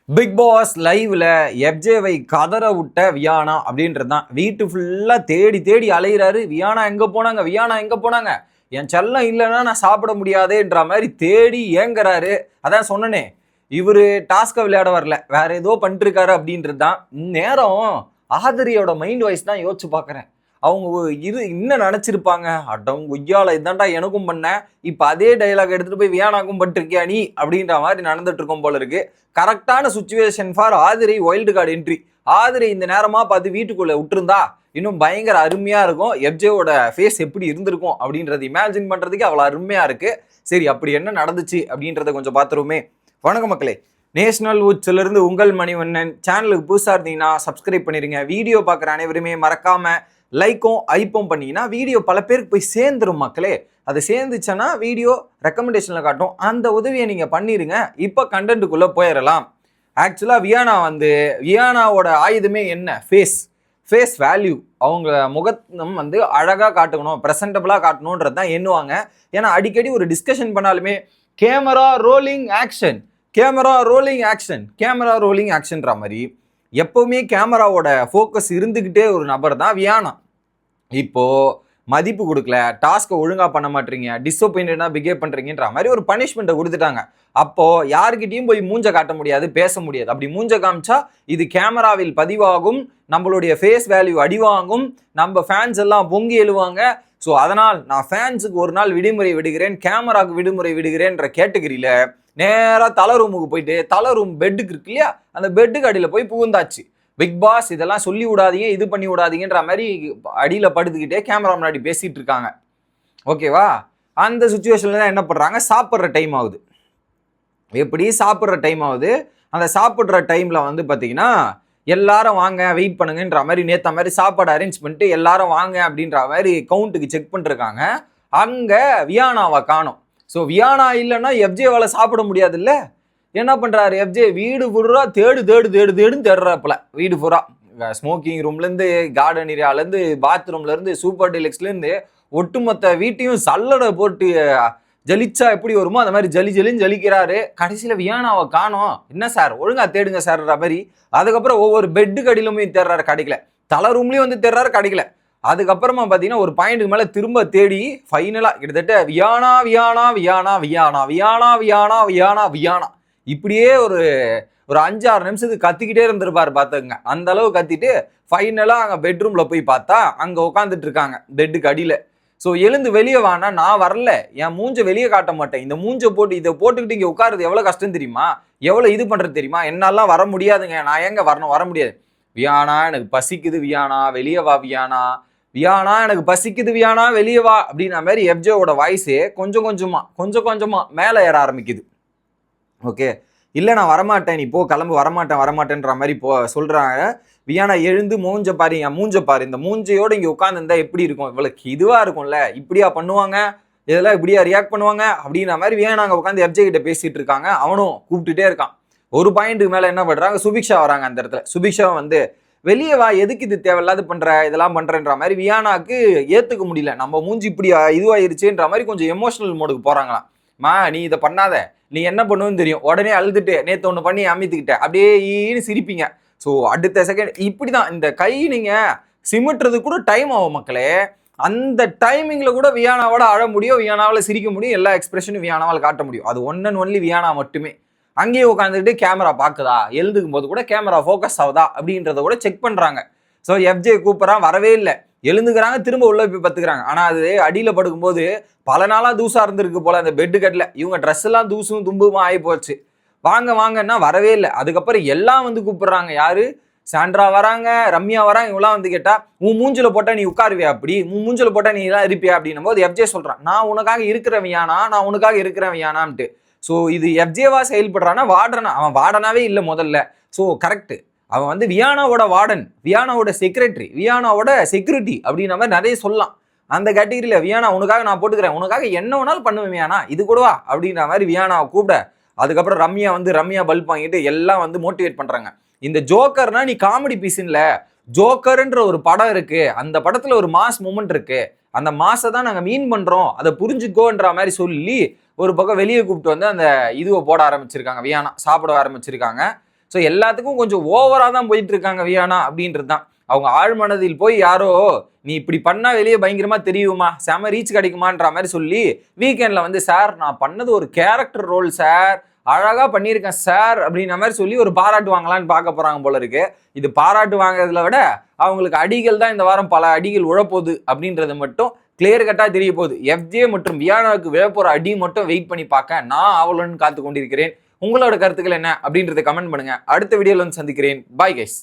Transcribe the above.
Big pass லைவ்ல எஃப்ஜேவை கதற விட்ட வியானா அப்படின்றது தான். வீட்டு ஃபுல்லா தேடி தேடி அலையிறாரு. வியானா எங்க போனாங்க, வியானா எங்க போனாங்க, என் செல்லம் இல்லைன்னா நான் சாப்பிட முடியாதுன்ற மாதிரி தேடி ஏங்குறாரு. அதான் சொன்னனே, இவரு டாஸ்கை விளையாட வரல, வேற ஏதோ பண்ணிட்டு இருக்காரு அப்படின்றது தான். நேரம் ஆதரியோட மைண்ட் வாய்ஸ் தான் யோசிச்சு பார்க்குறேன். அவங்க இது இன்னும் நினைச்சிருப்பாங்க, அடவங்க உய்யால இதாண்டா எனக்கும் பண்ண, இப்ப அதே டைலாக் எடுத்துட்டு போய் வியானாக்கும் பண்ணிருக்கியா நீ அப்படின்ற மாதிரி நடந்துட்டு இருக்கும் போல இருக்கு. கரெக்டான situation for Aadhirai wild card entry. Aadhirai இந்த நேரமா பார்த்து வீட்டுக்குள்ள விட்டுருந்தா இன்னும் பயங்கர அருமையா இருக்கும். எஃப்ஜேவோட ஃபேஸ் எப்படி இருந்திருக்கும் அப்படின்றது இமேஜின் பண்றதுக்கு அவ்வளவு அருமையா இருக்கு. சரி, அப்படி என்ன நடந்துச்சு அப்படின்றத கொஞ்சம் பார்த்துருவோமே. வணக்கம் மக்களே, நேஷனல் உட்ஸ்ல இருந்து உங்கள் மணிவண்ணன். சேனலுக்கு புதுசா இருந்தீங்கன்னா சப்ஸ்கிரைப் பண்ணிருங்க. வீடியோ பார்க்குற அனைவருமே மறக்காம லைக்கும் ஐப்பும் பண்ணீங்கன்னா வீடியோ பல பேருக்கு போய் சேர்ந்துரும் மக்களே. அது சேர்ந்துச்சுன்னா வீடியோ ரெக்கமெண்டேஷன்ல காட்டும். அந்த உதவியை நீங்க பண்ணிருங்க. இப்போ கண்டென்ட்டுக்குள்ள போயிடலாம். ஆக்சுவலா வியானாவோட ஆயுதமே என்ன? Face value. அவங்க முகத்தம் அழகா காட்டணும், ப்ரெசன்டபிளா காட்டணுன்றது தான் எண்ணுவாங்க. ஏன்னா அடிக்கடி ஒரு டிஸ்கஷன் பண்ணாலுமே camera rolling action, camera rolling action, camera rolling ஆக்ஷன்ற மாதிரி எப்பவுமே கேமராவோட ஃபோக்கஸ் இருந்துகிட்டே ஒரு நபர் தான் வியானா. இப்போ மதிப்பு கொடுக்கல, டாஸ்க்கை ஒழுங்கா பண்ண மாட்டீங்க, டிஸப்பாயிண்டடா பிஹேவ் பண்றீங்கன்ற மாதிரி ஒரு பனிஷ்மெண்ட்டை கொடுத்துட்டாங்க. அப்போ யாருக்கிட்டையும் போய் மூஞ்ச காட்ட முடியாது, பேச முடியாது. அப்படி மூஞ்ச காமிச்சா இது கேமராவில் பதிவாகும், நம்மளுடைய ஃபேஸ் வேல்யூ அடிவாங்கும், நம்ம ஃபேன்ஸ் எல்லாம் பொங்கி எழுவாங்க. ஸோ அதனால் நான் ஃபேன்ஸுக்கு ஒரு நாள் விடுமுறை விடுகிறேன், கேமராவுக்கு விடுமுறை விடுகிறேன்ற கேட்டகரியில நேராக தலை ரூமுக்கு போயிட்டு, தலை ரூம் பெட்டுக்கு இருக்கு இல்லையா, அந்த பெட்டுக்கு அடியில் போய் புகுந்தாச்சு. பிக் பாஸ் இதெல்லாம் சொல்லி விடாதீங்க, இது பண்ணி விடாதீங்கன்ற மாதிரி அடியில் படுத்துக்கிட்டே கேமரா முன்னாடி பேசிட்டு இருக்காங்க. ஓகேவா? அந்த சுச்சுவேஷன்ல தான் என்ன பண்ணுறாங்க, சாப்பிட்ற டைம் ஆகுது. எப்படி சாப்பிட்ற டைம் ஆகுது? அந்த சாப்பிட்ற டைம்ல பார்த்தீங்கன்னா எல்லாரும் வாங்க வெயிட் பண்ணுங்கன்ற மாதிரி நேற்ற மாதிரி சாப்பாடு அரேஞ்ச் பண்ணிட்டு எல்லாரும் வாங்க அப்படின்ற மாதிரி கவுண்ட்டுக்கு செக் பண்ணிருக்காங்க. அங்கே வியானாவை காணோம். ஸோ வியானா இல்லைன்னா எஃப்ஜேவால் சாப்பிட முடியாது இல்லை. என்ன பண்ணுறாரு எஃப்ஜே? வீடு பூரா தேடுன்னு தேடுறாப்புல. வீடு பூரா ஸ்மோக்கிங் ரூம்லேருந்து, கார்டன் ஏரியாலேருந்து, பாத்ரூம்லேருந்து, சூப்பர் டீலக்ஸ்லேருந்து ஒட்டுமொத்த வீட்டையும் சல்லடை போட்டு ஜலிச்சா எப்படி வருமோ அந்த மாதிரி ஜலின்னு ஜலிக்கிறாரு. கடைசியில் வியானாவை காணோம். என்ன சார், ஒழுங்கா தேடுங்க சார்ன்ற மாதிரி. அதுக்கப்புறம் ஒவ்வொரு பெட்டுக்கு அடியிலுமே தேடுறாரு, கிடைக்கல. தலை ரூம்லேயும் தேடுறாரு, கிடைக்கல. அதுக்கப்புறமா பார்த்தீங்கன்னா ஒரு பாயிண்ட்டுக்கு மேலே திரும்ப தேடி ஃபைனலாக கிட்டத்தட்ட வியானா வியானா வியானா வியானா வியானா வியானா வியானா வியானா இப்படியே ஒரு 5-6 நிமிஷத்துக்கு கத்திக்கிட்டே இருந்திருப்பாரு பார்த்துங்க. அந்த அளவு கத்திட்டு ஃபைனலாக அங்கே பெட்ரூமில் போய் பார்த்தா அங்கே உட்காந்துட்டு இருக்காங்க பெட்டுக்கு அடியில். ஸோ எழுந்து வெளியே வானா, நான் வரல, என் மூஞ்சை வெளியே காட்ட மாட்டேன், இந்த மூஞ்சை போட்டு இதை போட்டுக்கிட்டு இங்கே உட்காருது எவ்வளோ கஷ்டம் தெரியுமா, எவ்வளோ இது பண்ணுறது தெரியுமா, என்னாலாம் வர முடியாதுங்க, நான் எங்கே வரணும், வர முடியாது. வியானா எனக்கு பசிக்குது, வியானா வெளியே வா, வியானா வியானா எனக்கு பசிக்குது, வியானா வெளியே வா அப்படின்ற மாதிரி எஃப்ஜேவோட வாய்ஸே கொஞ்சம் கொஞ்சமா மேலே ஏற ஆரம்பிக்குது. ஓகே, இல்லை நான் வரமாட்டேன், நீ போ கிளம்பு, வரமாட்டேன்ற மாதிரி சொல்றாங்க. வியானா எழுந்து மூஞ்ச பாரு, என் மூஞ்ச பாரு, இந்த மூஞ்சையோட இங்கே உட்காந்துருந்தா எப்படி இருக்கும், இவ்வளவு இதுவா இருக்கும்ல, இப்படியா பண்ணுவாங்க, இதெல்லாம் இப்படியா ரியாக்ட் பண்ணுவாங்க அப்படின்ற மாதிரி வியானா அங்கே உட்காந்து எஃப்ஜே கிட்ட பேசிட்டு இருக்காங்க. அவனும் கூப்பிட்டுட்டே இருக்கான். ஒரு பாயிண்ட்டுக்கு மேலே என்ன பண்றாங்க, சுபிக்ஷா வராங்க. அந்த இடத்துல சுபிக்ஷா வெளியே வா, எதுக்கு இது தேவையில்லாது பண்ற, இதெல்லாம் பண்றன்ற மாதிரி வியானாக்கு ஏத்துக்க முடியல. நம்ம மூஞ்சி இப்படி இதுவாயிருச்சுன்ற மாதிரி கொஞ்சம் எமோஷனல் மோடுக்கு போறாங்களாம். நீ இதை பண்ணாத, நீ என்ன பண்ணுன்னு தெரியும், உடனே அழுதுட்டு நேற்று ஒன்று பண்ணி அமைத்துக்கிட்ட அப்படியே ஈன்னு சிரிப்பீங்க. ஸோ அடுத்த செகண்ட் இப்படிதான் இந்த கை நீங்க சிமிட்டுறது கூட டைம் ஆகும் மக்களே. அந்த டைமிங்ல கூட வியானாவோட அழ முடியும், வியானாவில் சிரிக்க முடியும், எல்லா எக்ஸ்பிரஷனும் வியானாவால் காட்ட முடியும். அது ஒன் அண்ட் ஒன்லி வியானா மட்டுமே. அங்கேயே உட்காந்துட்டு கேமரா பார்க்குதா, எழுதுக்கும் போது கூட கேமரா ஃபோக்கஸ் ஆகுதா அப்படின்றத கூட செக் பண்ணுறாங்க. ஸோ எஃப்ஜே கூப்பிட்றான், வரவே இல்லை. எழுந்துக்கிறாங்க, திரும்ப உள்ள போய் பத்துக்கிறாங்க. ஆனால் அது அடியில் படுக்கும்போது பல நாளாக தூசா இருந்திருக்கு போல அந்த பெட்டு கட்டில். இவங்க ட்ரெஸ் எல்லாம் தூசும் தும்புமா ஆகி போச்சு. வாங்கன்னா வரவே இல்லை. அதுக்கப்புறம் எல்லாம் கூப்பிடுறாங்க. யாரு? சாண்ட்ரா வராங்க, ரம்யா வராங்க. இவெல்லாம் கேட்டா, உன் மூஞ்சில போட்டா நீ உட்காருவியா, அப்படி உன் மூஞ்சில போட்டா நீ எல்லாம் இருப்பியா அப்படின்னும் போது எஃப்ஜே சொல்றான், நான் உனக்காக இருக்கிறேன் வியானா, நான் உனக்காக இருக்கிறேன் வியானான்ட்டு. ஸோ இது எஃப்ஜேவா செயல்படுறானா வார்டனா? அவன் வார்டனாவே இல்லை முதல்ல. ஸோ கரெக்ட், அவன் வியானாவோட வார்டன், வியானாவோட செக்ரட்டரி, வியானாவோட செக்யூரிட்டி அப்படின்ற மாதிரி நிறைய சொல்லலாம். அந்த கேட்டகிரியில் வியானா உனக்காக நான் போட்டுக்கிறேன், உனக்காக என்ன வேணாலும் பண்ணுவேன் வியானா, இது கூடவா அப்படின்ற மாதிரி வியானாவை கூப்பிட. அதுக்கப்புறம் ரம்யா பல்ப் வாங்கிட்டு எல்லாம் மோட்டிவேட் பண்றாங்க. இந்த ஜோக்கர்னா நீ காமெடி பீஸ்ல, ஜோக்கர்ன்ற ஒரு படம் இருக்கு, அந்த படத்துல ஒரு மாஸ் மூமெண்ட் இருக்கு, அந்த மாசை தான் நாங்கள் மீன் பண்றோம், அதை புரிஞ்சுக்கோன்ற மாதிரி சொல்லி ஒரு பக்கம் வெளியே கூப்பிட்டு அந்த இதுவை போட ஆரம்பிச்சிருக்காங்க. வியானா சாப்பிட ஆரம்பிச்சிருக்காங்க. ஸோ எல்லாத்துக்கும் கொஞ்சம் ஓவரா தான் போயிட்டு இருக்காங்க வியானா அப்படின்றது தான். அவங்க ஆழ்மனதில் போய் யாரோ நீ இப்படி பண்ணா வெளியே பயங்கரமா தெரியுமா, செம ரீச் கிடைக்குமான்ற மாதிரி சொல்லி வீக்கெண்ட்ல வந்து சார் நான் பண்ணது ஒரு கேரக்டர் ரோல் சார், அழகா பண்ணியிருக்கேன் சார் அப்படின்ற மாதிரி சொல்லி ஒரு பாராட்டு வாங்கலான்னு பார்க்க போறாங்க போல இருக்கு. இது பாராட்டு வாங்குறதுல விட அவங்களுக்கு அடிகள் தான் இந்த வாரம் பல அடிகள் உழப்போகுது அப்படின்றது மட்டும் கிளியர் கட்டா தெரிய போகுது. எஃப்ஜே மற்றும் வியானாவுக்கு விழப்போற அடி மட்டும் வெயிட் பண்ணி பார்க்க நான் ஆவலுடன் காத்து கொண்டிருக்கிறேன். உங்களோட கருத்துக்கள் என்ன அப்படின்றத கமெண்ட் பண்ணுங்க. அடுத்த வீடியோல வந்து சந்திக்கிறேன். Bye guys.